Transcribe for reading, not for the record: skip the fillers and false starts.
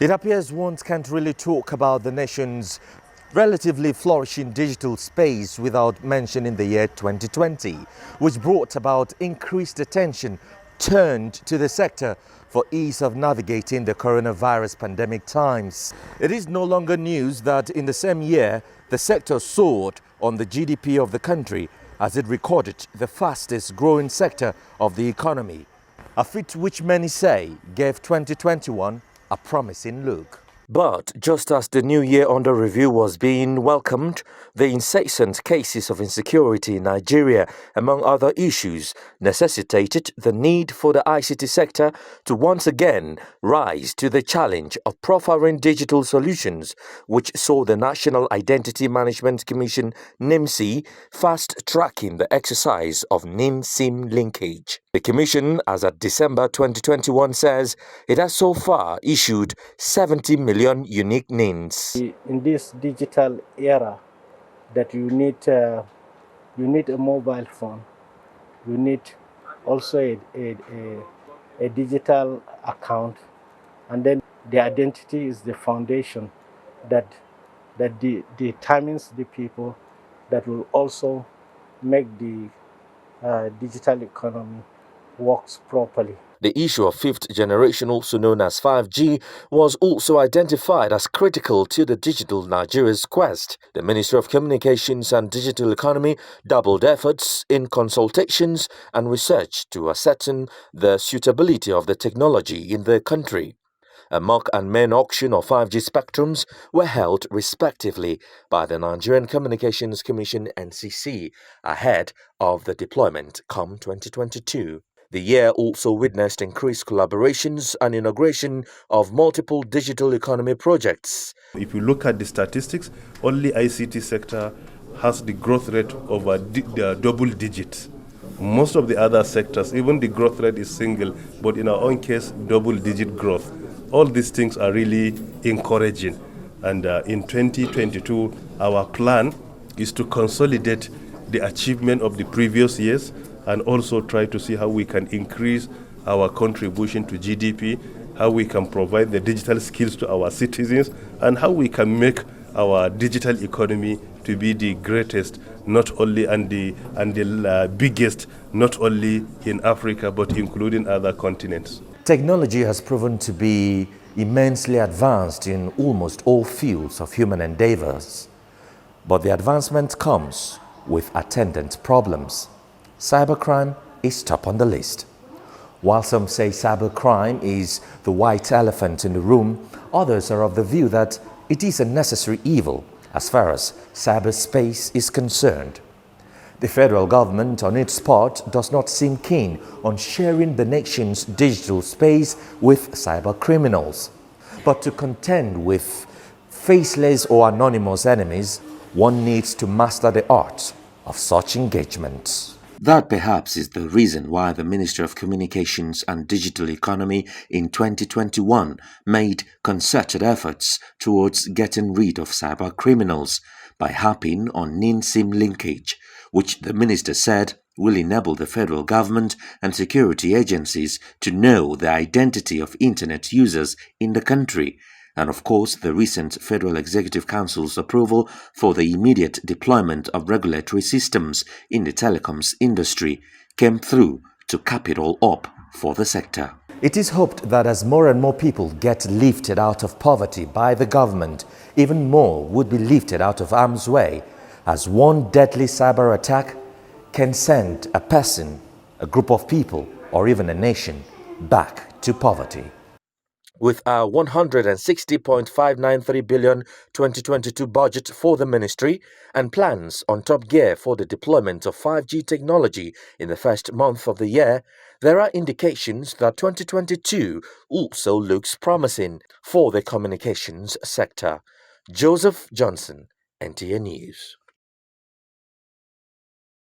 It appears one can't really talk about the nation's relatively flourishing digital space without mentioning the year 2020, which brought about increased attention turned to the sector for ease of navigating the coronavirus pandemic times. It is no longer news that in the same year, the sector soared on the GDP of the country as it recorded the fastest growing sector of the economy, a feat which many say gave 2021 a promising look. But just as the new year under review was being welcomed, the incessant cases of insecurity in Nigeria, among other issues, necessitated the need for the ICT sector to once again rise to the challenge of proffering digital solutions, which saw the National Identity Management Commission (NIMC) fast-tracking the exercise of NIN-SIM linkage. The Commission, as at December 2021, says it has so far issued 70 million unique NINs. In this digital era, that you need a mobile phone, you need also a digital account, and then the identity is the foundation that determines the people that will also make the digital economy works properly. The issue of fifth generation, also known as 5G, was also identified as critical to the digital Nigeria's quest. The Ministry of Communications and Digital Economy doubled efforts in consultations and research to ascertain the suitability of the technology in the country. A mock and main auction of 5G spectrums were held respectively by the Nigerian Communications Commission (NCC) ahead of the deployment come 2022. The year also witnessed increased collaborations and inauguration of multiple digital economy projects. If you look at the statistics, only ICT sector has the growth rate of double digits. Most of the other sectors, even the growth rate is single, but in our own case, double-digit growth. All these things are really encouraging. And in 2022, our plan is to consolidate the achievement of the previous years and also try to see how we can increase our contribution to GDP, how we can provide the digital skills to our citizens, and how we can make our digital economy to be the greatest, not only and the biggest, not only in Africa, but including other continents. Technology has proven to be immensely advanced in almost all fields of human endeavors. But the advancement comes with attendant problems. Cybercrime is top on the list. While some say cybercrime is the white elephant in the room, others are of the view that it is a necessary evil as far as cyberspace is concerned. The federal government, on its part, does not seem keen on sharing the nation's digital space with cybercriminals. But to contend with faceless or anonymous enemies, one needs to master the art of such engagements. That perhaps is the reason why the Ministry of Communications and Digital Economy in 2021 made concerted efforts towards getting rid of cyber criminals by harping on NIN-SIM linkage, which the minister said will enable the federal government and security agencies to know the identity of internet users in the country, and of course the recent Federal Executive Council's approval for the immediate deployment of regulatory systems in the telecoms industry came through to cap it all up for the sector. It is hoped that as more and more people get lifted out of poverty by the government, even more would be lifted out of harm's way, as one deadly cyber attack can send a person, a group of people, or even a nation back to poverty. With our 160.593 billion 2022 budget for the ministry and plans on top gear for the deployment of 5G technology in the first month of the year, there are indications that 2022 also looks promising for the communications sector. Joseph Johnson, NTA News.